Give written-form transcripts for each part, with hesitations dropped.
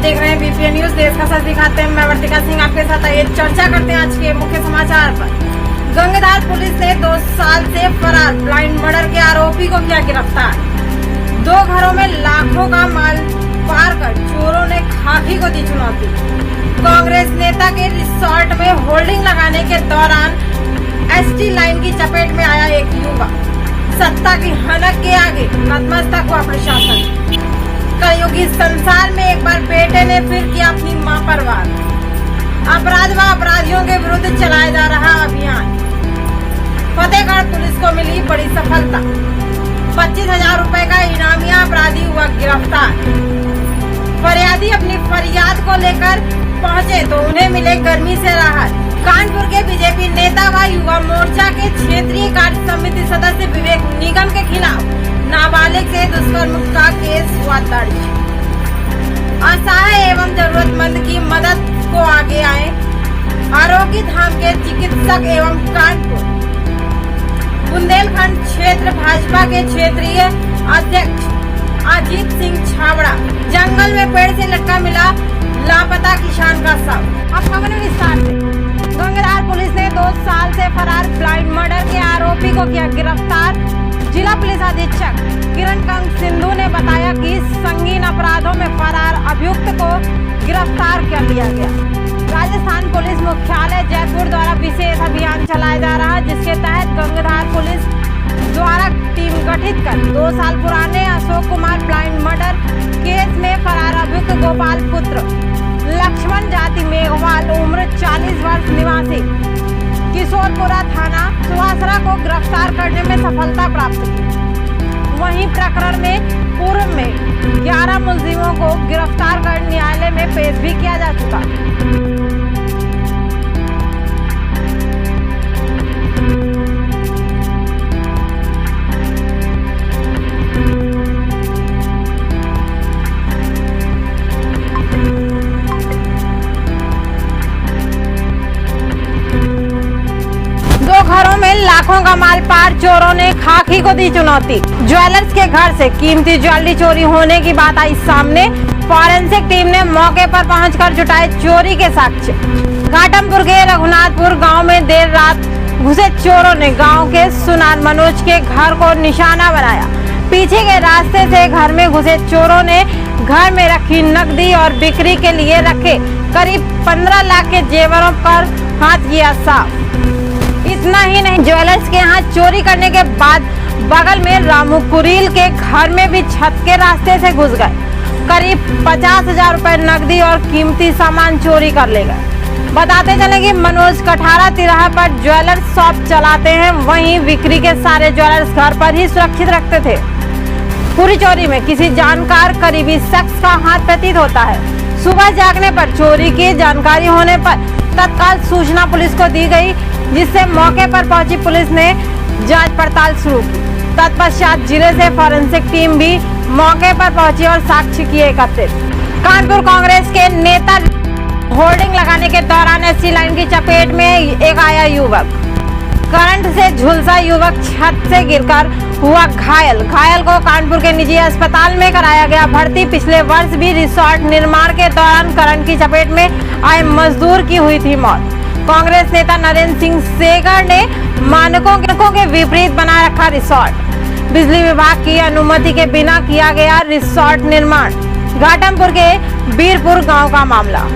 देख रहे हैं बीपीएन न्यूज, देश का सच दिखाते हैं। मैं वर्तिका सिंह आपके साथ आइए चर्चा करते हैं आज के मुख्य समाचार पर। गंगेधार पुलिस ने 2 साल से फरार ब्लाइंड मर्डर के आरोपी को किया गिरफ्तार। 2 घरों में लाखों का माल पार कर चोरों ने खाकी को दी चुनौती। कांग्रेस नेता के रिसोर्ट में होल्डिंग लगाने के दौरान एसटी लाइन की चपेट में आया एक युवक। सत्ता की हनक के आगे नतमस्तक हुआ प्रशासन। कलयुगी संसार में एक बार बेटे ने फिर किया अपनी मां पर वार। अपराध व अपराधियों के विरुद्ध चलाया जा रहा अभियान। फतेहगढ़ पुलिस को मिली बड़ी सफलता। 25,000 रुपए का इनामिया अपराधी हुआ गिरफ्तार। फरियादी अपनी फरियाद को लेकर पहुंचे तो उन्हें मिले गर्मी से राहत। कानपुर के बीजेपी नेता व युवा मोर्चा के क्षेत्रीय कार्य समिति सदस्य विवेक निगम के खिलाफ नाबालिग से दुष्कर्म का केस हुआ दर्ज। असहाय एवं जरूरतमंद की मदद को आगे आए आरोग्य धाम के चिकित्सक एवं कानपुर बुंदेलखंड क्षेत्र भाजपा के क्षेत्रीय अध्यक्ष अजीत सिंह छाबड़ा। जंगल में पेड़ से लटका मिला लापता किसान का शव। अब खबर विस्तार से। गंगेधार पुलिस ने 2 साल से फरार ब्लाइंड मर्डर के आरोपी को किया गिरफ्तार। जिला पुलिस अधीक्षक किरण कंग सिंधु ने बताया कि संगीन अपराधों में फरार अभियुक्त को गिरफ्तार कर लिया गया। राजस्थान पुलिस मुख्यालय जयपुर द्वारा विशेष अभियान चलाया जा रहा है, जिसके तहत गंगेधार पुलिस द्वारा टीम गठित कर 2 साल पुराने Ashok Kumar blind murder case में फरार अभियुक्त गोपाल पुत्र लक्ष्मण जाति मेघवाल उम्र 40 वर्ष निवासी किशोरपुरा थाना सुवासरा को गिरफ्तार करने में सफलता प्राप्त की। वहीं प्रकरण में पूर्व में 11 मुलजिमों को गिरफ्तार कर न्यायालय में पेश भी किया जा चुका। घरों में लाखों का माल पार चोरों ने खाकी को दी चुनौती। ज्वेलर्स के घर से कीमती ज्वेलरी चोरी होने की बात आई सामने। फॉरेंसिक टीम ने मौके पर पहुंचकर जुटाए चोरी के साक्ष्य। घाटमपुर के रघुनाथपुर गांव में देर रात घुसे चोरों ने गांव के सुनार मनोज के घर को निशाना बनाया। पीछे के रास्ते से घर में घुसे चोरों ने घर में रखी नकदी और बिक्री के लिए रखे करीब 15 लाख के जेवरों पर हाथ किया साफ। इतना ही नहीं, ज्वेलर्स के यहाँ चोरी करने के बाद बगल में रामू कुरील के घर में भी छत के रास्ते से घुस गए। करीब 50,000 रुपए नकदी और कीमती सामान चोरी कर ले गए। बताते चले कि मनोज कठारा तिराहा पर ज्वेलर्स शॉप चलाते हैं, वहीं बिक्री के सारे ज्वेलर्स घर पर ही सुरक्षित रखते थे। पूरी चोरी में किसी जानकार करीबी शख्स का हाथ प्रतीत होता है। सुबह जागने पर चोरी की जानकारी होने पर तत्काल सूचना पुलिस को दी गई, जिससे मौके पर पहुंची पुलिस ने जांच पड़ताल शुरू की। तत्पश्चात जिले से फॉरेंसिक टीम भी मौके पर पहुंची और साक्ष्य किए एकत्रित। कानपुर कांग्रेस के नेता होर्डिंग लगाने के दौरान एसटी लाइन की चपेट में एक आया युवक। करंट से झुलसा युवक छत से गिरकर हुआ घायल। घायल को कानपुर के निजी अस्पताल में कराया गया भर्ती। पिछले वर्ष भी रिसोर्ट निर्माण के दौरान करंट की चपेट में आए मजदूर की हुई थी मौत। कांग्रेस नेता नरेंद्र सिंह सेगर ने मानकों के विपरीत बना रखा रिसोर्ट। बिजली विभाग की अनुमति के बिना किया गया रिसोर्ट निर्माण। घाटमपुर के बीरपुर गांव का मामला।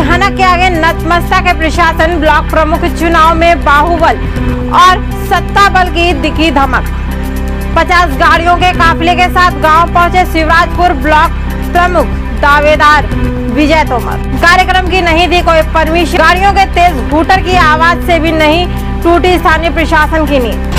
हनक के आगे नतमस्तक है प्रशासन। ब्लॉक प्रमुख चुनाव में बाहुबल और सत्ता बल की दिखी धमक। 50 गाड़ियों के काफिले के साथ गांव पहुंचे शिवराजपुर ब्लॉक प्रमुख दावेदार विजय तोमर। कार्यक्रम की नहीं दी कोई परमिशन। गाड़ियों के तेज हूटर की आवाज से भी नहीं टूटी स्थानीय प्रशासन की नींद।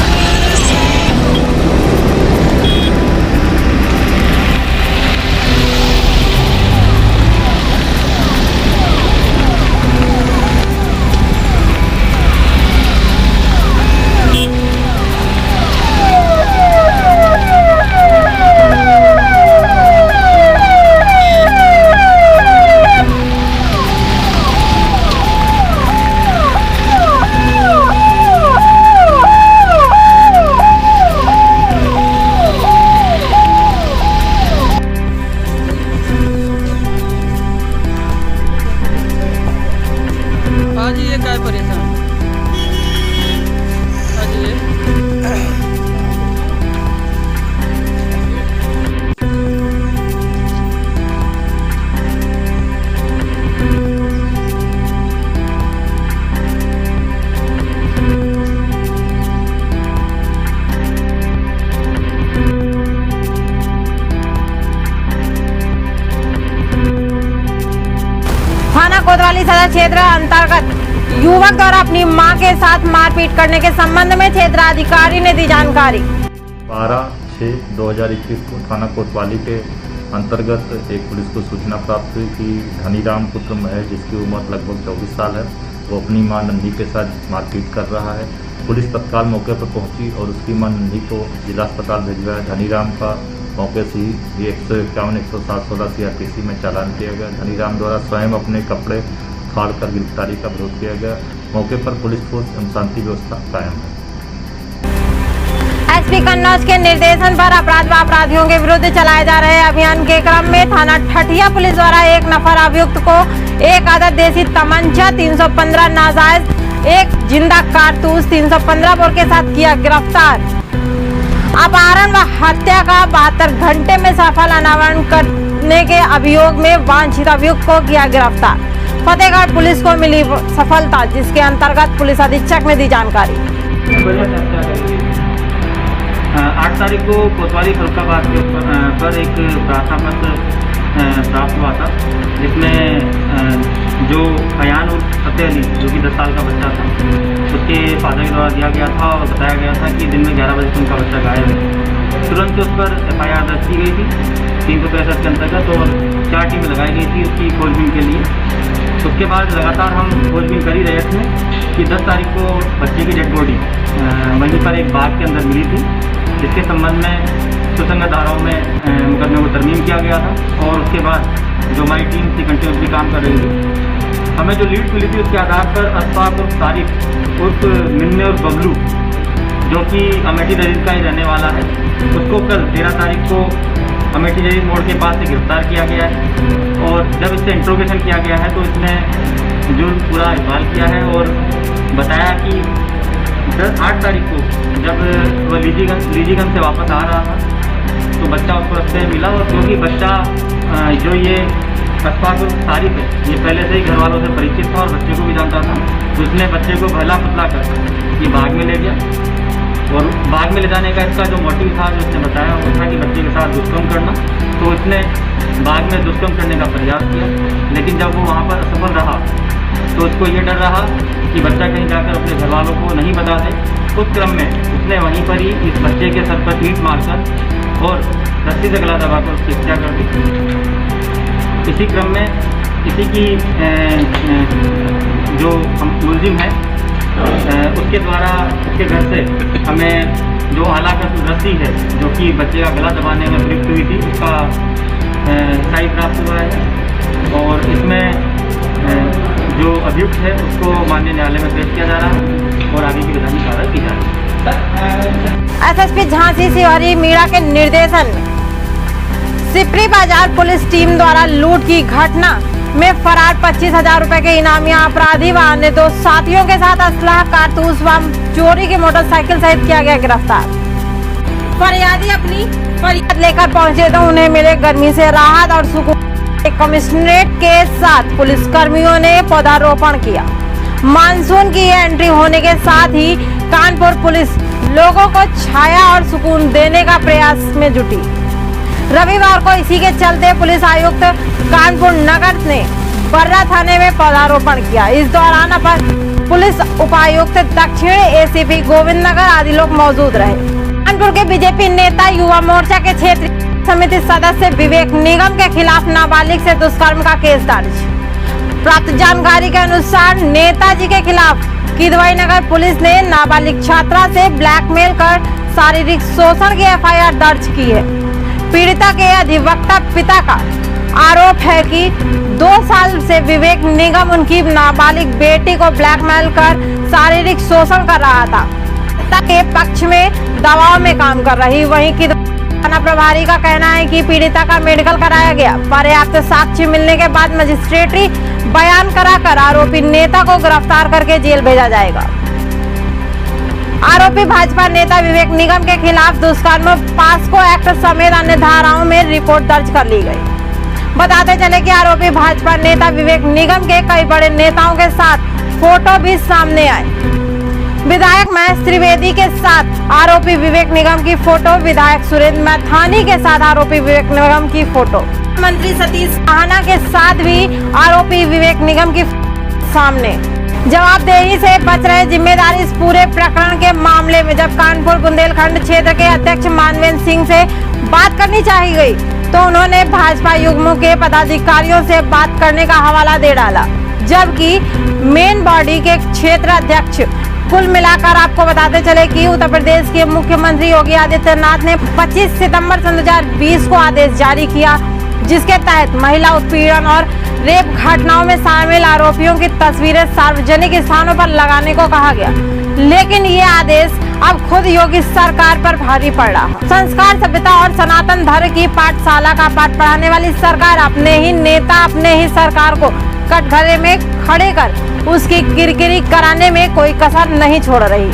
आज ये काय परेशान आज ये थाना कोतवाली सदर क्षेत्र अंतर्गत युवक द्वारा अपनी मां के साथ मारपीट करने के संबंध में क्षेत्राधिकारी ने दी जानकारी। 12/6/2021 को थाना कोतवाली के अंतर्गत एक पुलिस को सूचना प्राप्त हुई कि धनीराम पुत्र महेश, जिसकी उम्र लगभग 24 साल है, वो अपनी मां नंदी के साथ मारपीट कर रहा है। पुलिस तत्काल मौके पर पहुंची और उसकी मां नंदी को जिला अस्पताल भिजवाया। धनीराम का मौके से ही 151-107-16 CRPC में चालान किया गया। धनीराम द्वारा स्वयं अपने कपड़े फाड़कर गिरफ्तारी का विरोध किया गया। मौके पर पुलिस फोर्स एवं शांति व्यवस्था कायम है। एसपी कन्नौज के निर्देशन पर अपराध व अपराधियों के विरुद्ध चलाए जा रहे अभियान के क्रम में थाना ठठिया पुलिस द्वारा एक नफर अभियुक्त को एक आदत देसी तमंचा 315 नाजायज, एक जिंदा कारतूस 315 बोर के साथ किया गिरफ्तार। अपहरण व हत्या का 72 घंटे में सफल अनावरण करने के अभियोग में वांछित अभियुक्त को किया गिरफ्तार। फतेहगढ़ पुलिस को मिली सफलता, जिसके अंतर्गत पुलिस अधीक्षक ने दी जानकारी। 8 तारीख को कोतवाली फरुखाबाद के पर एक प्रार्थना पत्र प्राप्त हुआ था, जिसमें जो अयान उर्फ फतेह अली, जो कि 10 साल का बच्चा था, उसके फादर के द्वारा दिया गया था और बताया गया था कि दिन में 11 बजे से उनका बच्चा गायब है। तुरंत उस पर FIR दर्ज की गई थी 365 के अंतर्गत और 4 टीमें लगाई गई थी उसकी खोजबीन के लिए। उसके बाद लगातार हम खोजबीन कर ही रहे थे कि 10 तारीख को बच्चे की डेड बॉडी वहीं पर एक बाग के अंदर मिली थी, जिसके संबंध में सुसंगत धाराओं में मुकदमे को तरमीम किया गया था। और उसके बाद जो हमारी टीम थी कंटिन्यूसली काम कर रही थी। हमें जो लीड मिली थी उसके आधार पर अशफाक उर्फ तारिक उर्फ मिन्ने और बबलू, जो कि अमेठी जदीद का ही रहने वाला है, उसको कल 13 तारीख को अमेठी जदीद मोड़ के पास से गिरफ्तार किया गया है। और जब इससे इंट्रोगेशन किया गया है तो इसने जुर्म पूरा इकबाल किया है और बताया कि 8 तारीख को जब वह लीजीगंज से वापस आ रहा था तो बच्चा उसको रास्ते में मिला। और क्योंकि बच्चा जो ये अशफाक उर्फ तारिक है, ये पहले से ही घर वालों से परिचित था और बच्चे को भी जानता था, तो उसने बच्चे को भला फुतला कर ये बाग में ले गया। और बाग में ले जाने का इसका जो मोटिव था, जो उसने बताया वो था कि बच्चे के साथ दुष्कर्म करना। तो उसने बाग में दुष्कर्म करने का प्रयास किया, लेकिन जब वो वहाँ पर असफल रहा तो उसको ये डर रहा कि बच्चा कहीं जाकर अपने घर वालों को नहीं बता दे। उस क्रम में उसने वहीं पर ही इस बच्चे के सर पर ईंट मारकर और रस्सी से गला दबाकर उसकी हत्या कर दी। इसी क्रम में इसी की जो मुलजिम है उसके द्वारा उसके घर से हमें जो आला का रस्सी है, जो कि बच्चे का गला दबाने में प्रयुक्त हुई थी, उसका साइज प्राप्त हुआ है। और इसमें जो अभियुक्त है उसको माननीय न्यायालय में पेश किया जा रहा है और आगे की विधायी कार्रवाई की जा रही है। एसएसपी झांसी सिवारी मीणा के निर्देशन में सिपरी बाजार पुलिस टीम द्वारा लूट की घटना में फरार 25,000 रुपए के इनामी अपराधी व अन्य 2 साथियों के साथ असलहा, कारतूस व चोरी की मोटरसाइकिल सहित किया गया गिरफ्तार। फरियादी अपनी फरियाद लेकर पहुंचे तो उन्हें मिले गर्मी से राहत और सुकून। कमिश्नरेट के साथ पुलिस कर्मियों ने पौधारोपण किया। मानसून की एंट्री होने के साथ ही कानपुर पुलिस लोगों को छाया और सुकून देने का प्रयास में जुटी। रविवार को इसी के चलते पुलिस आयुक्त कानपुर नगर ने बर्रा थाने में पौधारोपण किया। इस दौरान अपर पुलिस उपायुक्त दक्षिण एसीपी गोविंद नगर आदि लोग मौजूद रहे। कानपुर के बीजेपी नेता युवा मोर्चा के क्षेत्रीय समिति सदस्य विवेक निगम के खिलाफ नाबालिग से दुष्कर्म का केस दर्ज। प्राप्त जानकारी के अनुसार नेताजी के खिलाफ किदवई नगर पुलिस ने नाबालिग छात्रा से ब्लैकमेल कर शारीरिक शोषण की एफआईआर दर्ज की है। पीड़िता के अधिवक्ता पिता का आरोप है कि 2 साल से विवेक निगम उनकी नाबालिग बेटी को ब्लैकमेल कर शारीरिक शोषण कर रहा था। पिता के पक्ष में दबाव में काम कर रही। वहीं की थाना प्रभारी का कहना है कि पीड़िता का मेडिकल कराया गया। पर्याप्त साक्ष्य मिलने के बाद मजिस्ट्रेटी बयान कराकर आरोपी नेता को गिरफ्तार करके जेल भेजा जाएगा। आरोपी भाजपा नेता विवेक निगम के खिलाफ दुष्कर्म पास्को एक्ट समेत अन्य धाराओं में रिपोर्ट दर्ज कर ली गई। बताते चले कि आरोपी भाजपा नेता विवेक निगम के कई बड़े नेताओं के साथ फोटो भी सामने आए। विधायक महेश त्रिवेदी के साथ आरोपी विवेक निगम की फोटो, विधायक सुरेंद्र मैथानी के साथ आरोपी विवेक निगम की फोटो, मंत्री सतीश सहाना के साथ भी आरोपी विवेक निगम की सामने। जवाबदेही से बच रहे जिम्मेदारी इस पूरे प्रकरण के मामले में जब कानपुर बुंदेलखंड क्षेत्र के अध्यक्ष मानवेंद्र सिंह से बात करनी चाहिए गई तो उन्होंने भाजपा युग्मों के पदाधिकारियों से बात करने का हवाला दे डाला, जबकि मेन बॉडी के क्षेत्र अध्यक्ष। कुल मिलाकर आपको बताते चले कि उत्तर प्रदेश के मुख्यमंत्री योगी आदित्यनाथ ने 25 सितंबर 2020 को आदेश जारी किया, जिसके तहत महिला उत्पीड़न और रेप घटनाओं में शामिल आरोपियों की तस्वीरें सार्वजनिक स्थानों पर लगाने को कहा गया। लेकिन ये आदेश अब खुद योगी सरकार पर भारी पड़ रहा। संस्कार, सभ्यता और सनातन धर्म की पाठशाला का पाठ पढ़ाने वाली सरकार अपने ही नेता, अपने ही सरकार को कटघरे में खड़े कर उसकी किरकिरी कराने में कोई कसर नहीं छोड़ रही।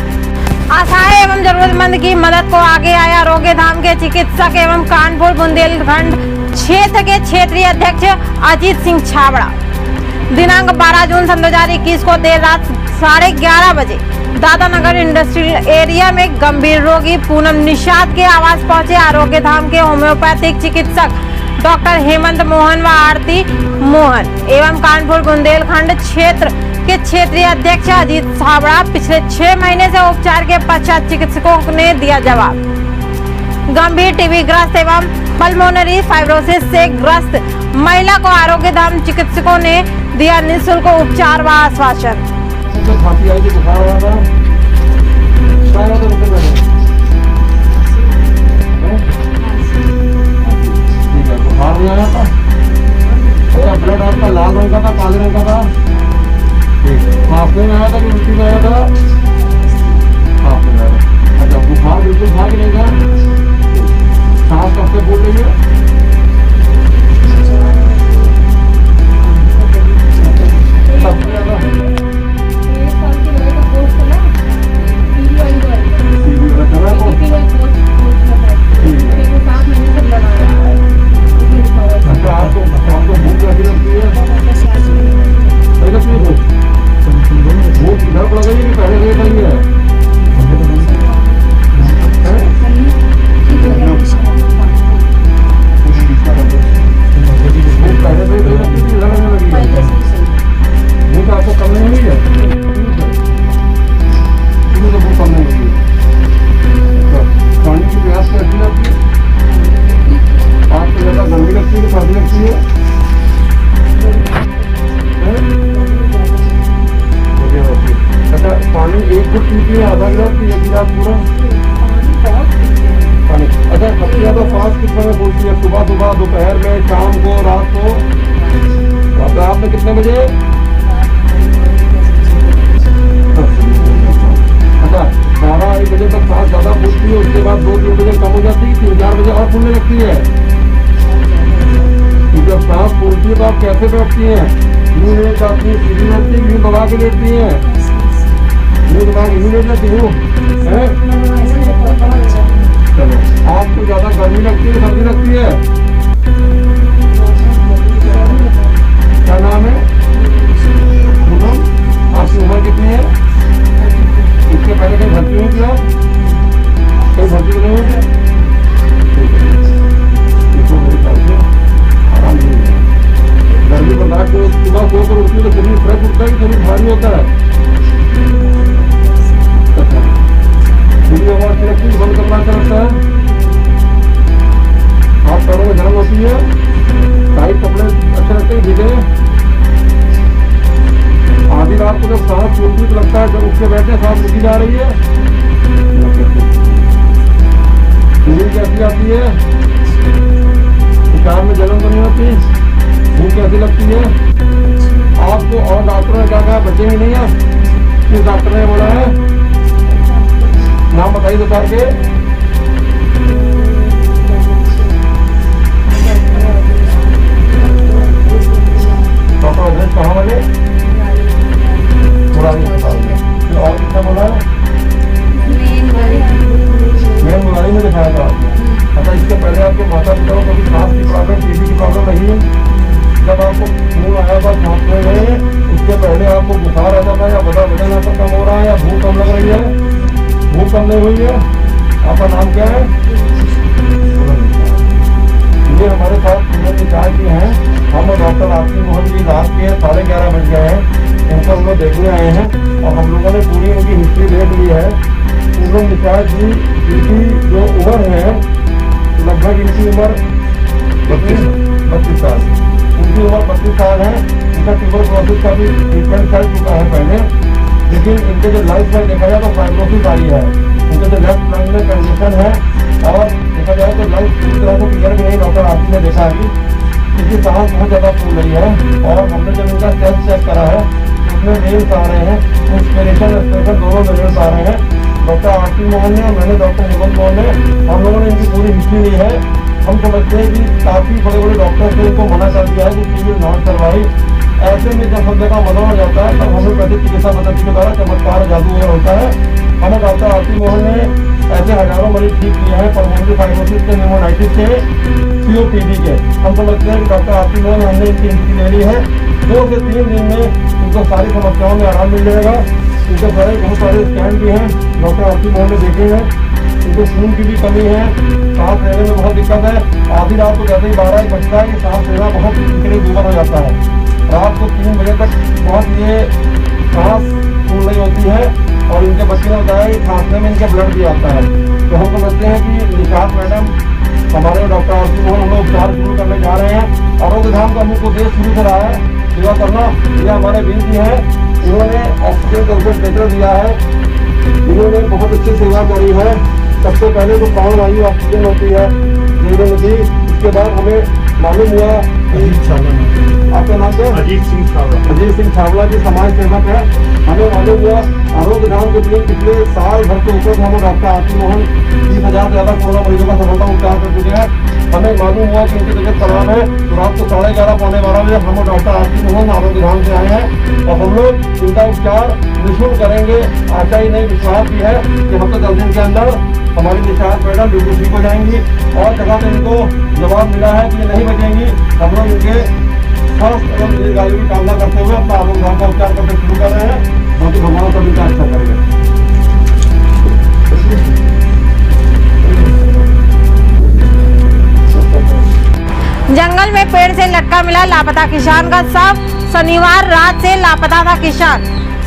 असहाय एवं जरूरतमंद की मदद को आगे आए आरोग्य धाम के चिकित्सक एवं कानपुर बुंदेलखंड क्षेत्र के क्षेत्रीय अध्यक्ष अजीत सिंह छाबड़ा। दिनांक 12 जून 2021 को देर रात 11:30 बजे दादानगर इंडस्ट्रियल एरिया में गंभीर रोगी पूनम निषाद के आवास पहुंचे आरोग्य धाम के होम्योपैथिक चिकित्सक डॉक्टर हेमंत मोहन व आरती मोहन एवं कानपुर बुंदेलखंड क्षेत्र के क्षेत्रीय अध्यक्ष अजीत छाबड़ा। पिछले 6 महीने से उपचार के पश्चात चिकित्सकों ने दिया जवाब। गंभीर टीबी ग्रस्त एवं पल्मोनरी फाइब्रोसिस से ग्रस्त महिला को आरोग्य धाम चिकित्सकों ने दिया निःशुल्क उपचार व आश्वासन। ब्लड आपका लाल रंग का था, काले रंग का था, खांसने में आया था कि उल्टी में आया था? खांसने में आया था। अच्छा, बुखार बिल्कुल था कि नहीं था? सांस कब से फूल रही है? सबसे ज्यादा आपको भूख लगी लगती है? नहीं लगती है भूख? इधर लग गई कि पहले से लगी है? भूख पहले से नहीं लगती थी, इधर लगने लगी है? भूख आपको कम नहीं हुई है? शुरू से भूख कम नहीं लगी है? पानी की प्यास कैसी लगती है? आपको ज्यादा गर्मी लगती है कि सर्दी लगती है? अच्छा, पानी 1 घुट पीती है, आधा गिलास की 1 गिलास पूरा पानी? अच्छा, सबसे ज्यादा फास्ट किस समय बोलती है? सुबह सुबह, दोपहर में, शाम को, रात को? रात में कितने बजे? अच्छा, 12-1 बजे तक सांस ज्यादा फूलती है, उसके बाद 2-3 बजे कम हो जाती है, 3-4 बजे और फूलने लगती है। जब सांस फूलती है तो आप कैसे बैठती हैं? यूं लेट जाती है, सीधी बैठती है, यूं दबा के लेटती हैं? यूं दबा के यूं लेट जाती हूँ। चलो, आपको ज्यादा गर्मी लगती है, सर्दी लगती है? क्या नाम है? पूनम। आपकी उम्र कितनी है? इसके पहले कहीं भर्ती हुई थी आप? कहीं भर्ती तो नहीं हुई थी? ठीक है। इसको मेरे ख्याल से आराम नहीं है। गर्मी बर्दाश्त को सुबह सो कर उठती है तो शरीर फ्रेश उठता है कि शरीर भारी होता है? खुली हवा अच्छी लगती है, बंद करना अच्छा लगता है? हाथ पैरों में जलन होती है? टाइट कपड़े अच्छे लगते हैं ढीले? आधी रात को जब सांस फूलती तो लगता है जब उठ के बैठे सांस रुकी जा रही है? नींद कैसी आती है? शिकार में जलन तो नहीं होती? भूख कैसी लगती है? आपको और डॉक्टर ने क्या कहा, बचेंगे नहीं आप? किस डॉक्टर ने बोला है? नाम बताइए दोपहर के। डॉक्टर अवधेश कहाँ वाले? पुरानी अस्पताल में। और कितना बोला है? मेन बुराई में दिखाया था आपने। अच्छा, इसके पहले आपके माता पिता को कभी सांस की प्रॉब्लम, टीबी की प्रॉब्लम नहीं है? जब आपको खून आया था सांस में गए, उसके पहले आपको बुखार आता था या वजन आपका कम हो रहा है या भूख कम लग रही है? भूख कम नहीं हुई है? आपका नाम क्या है? ये हमारे साथ पूनम निकाय जी हैं। हम डॉक्टर आरती मोहन जी रात के 11:30 बज गए हैं, इनको हम लोग देखने आए हैं और हम लोगों ने पूरी उनकी हिस्ट्री देख ली है। पूनम निकाय जी, इनकी जो उम्र है लगभग, इनकी उम्र 32 साल। उनकी उम्र 32 साल है। इनका ट्यूबरक्लोसिस का भी ट्रीटमेंट चल चुका है पहले, लेकिन इनके जो लंग्स में देखा जाए तो फाइब्रोसिस आई है। इनके जो लेफ्ट लंग में कंडीशन है और देखा जाए तो लंग्स पूरी तरह से क्लियर भी नहीं, डॉक्टर आरती ने देखा अभी। इनकी सांस बहुत ज़्यादा फूल रही है और हमने जब इनका चेस्ट चेक करा है तो उसमें मेल्स आ रहे हैं, इंस्पिरेशन एक्सप्रेशन दोनों मेल्स आ रहे हैं। डॉक्टर आरती मोहन ने और मैंने, डॉक्टर हेमंत मोहन ने, हम लोगों ने इनकी पूरी हिस्ट्री ली है। हम समझते हैं कि काफ़ी बड़े बड़े डॉक्टर्स ने इनको मना कर दिया है कि टीबी नॉट करवाई। ऐसे में जब बंदे का मदद हो जाता है तब होम्योपैथिक चिकित्सा पद्धति के द्वारा चमत्कार जादू वगैरह होता है। हमें डॉक्टर आरती मोहन ने ऐसे हजारों मरीज ठीक किए हैं, पल्मोनरी फाइब्रोसिस के, निमोनाइटिस के, सीओपीडी के। हम समझते हैं कि डॉक्टर आरती मोहन, हमने इनकी हिस्ट्री ले ली है। 2 से 3 दिन में इनको सारी समस्याओं में आराम मिल जाएगा। इनके सारे बहुत सारे स्कैन भी हैं, डॉक्टर आरती मोहन ने देखे हैं। इनको खून की भी कमी है, सांस लेने में बहुत दिक्कत है। आधी रात को जैसे ही 12 बजता है कि सांस लेना बहुत इनके लिए दूभर हो जाता है। रात को 3 बजे तक बहुत ये सांस फूल रही होती है और इनके बच्चे ने बताया कि खांसने में इनके ब्लड भी आता है। तो हम समझते हैं कि निशात मैडम, हमारे डॉक्टर आरती मोहन, हम लोग उपचार शुरू करने जा रहे हैं। आरोग्य धाम का मुख्य उद्देश्य शुरू से रहा है सेवा करना। ये हमारे वीर जी हैं, इन्होंने ऑक्सीजन कंसंट्रेटर दिया है, इन्होंने बहुत अच्छी सेवा करी है। सबसे पहले तो प्राणवायु ऑक्सीजन होती है जीवन की, उसके बाद हमें मालूम हुआ आपका नाम क्या? अजीत सिंह छावला जी समाज सेवक है। हमें मालूम हुआ आरोग्य धाम के टीम पिछले साल भर के ऊपर हम डॉक्टर आरती मोहन 30,000 से ज़्यादा कोरोना मरीजों का सफलता उपचार कर चुके हैं। हमें मालूम हुआ कि उनकी तबीयत खराब है तो रात को 11:30 पौने 12 बजे हम डॉक्टर आरती मोहन आरोग्य धाम से आए हैं और हम लोग इनका उपचार निःशुल्क करेंगे। आशा ही नहीं, विश्वास भी है कि हम तो 10 दिन के अंदर हमारी निशात मैडम बिल्कुल ठीक हो जाएंगी। और जगह से इनको जवाब मिला है कि ये नहीं बचेंगी। हम लोग इनके स्वस्थ एवं दीर्घायु की कामना करते हुए अपना आरोग्य धाम का उपचार करके शुरू कर रहे हैं। बाकी भगवान सभी का अच्छा करेगा। जंगल में पेड़ से लटका मिला लापता किसान का शव। शनिवार रात से लापता था किसान।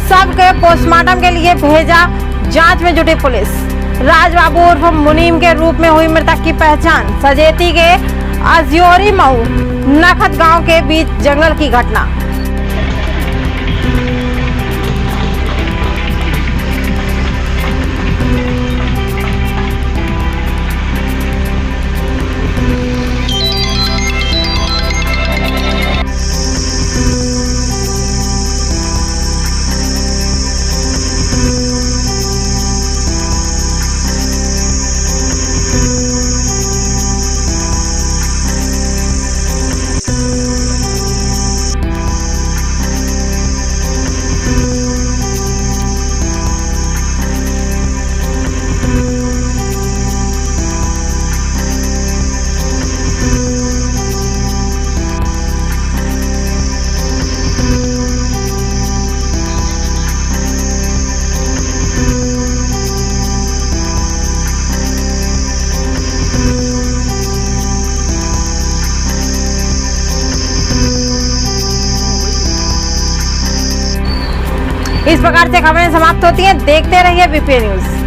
शव के पोस्टमार्टम के लिए भेजा। जांच में जुटी पुलिस। राजबाबू उर्फ मुनीम के रूप में हुई मृतक की पहचान। सजेती के अज्योरी मऊ नखत गांव के बीच जंगल की घटना। इस प्रकार से खबरें समाप्त होती हैं। देखते रहिए बीपीए न्यूज।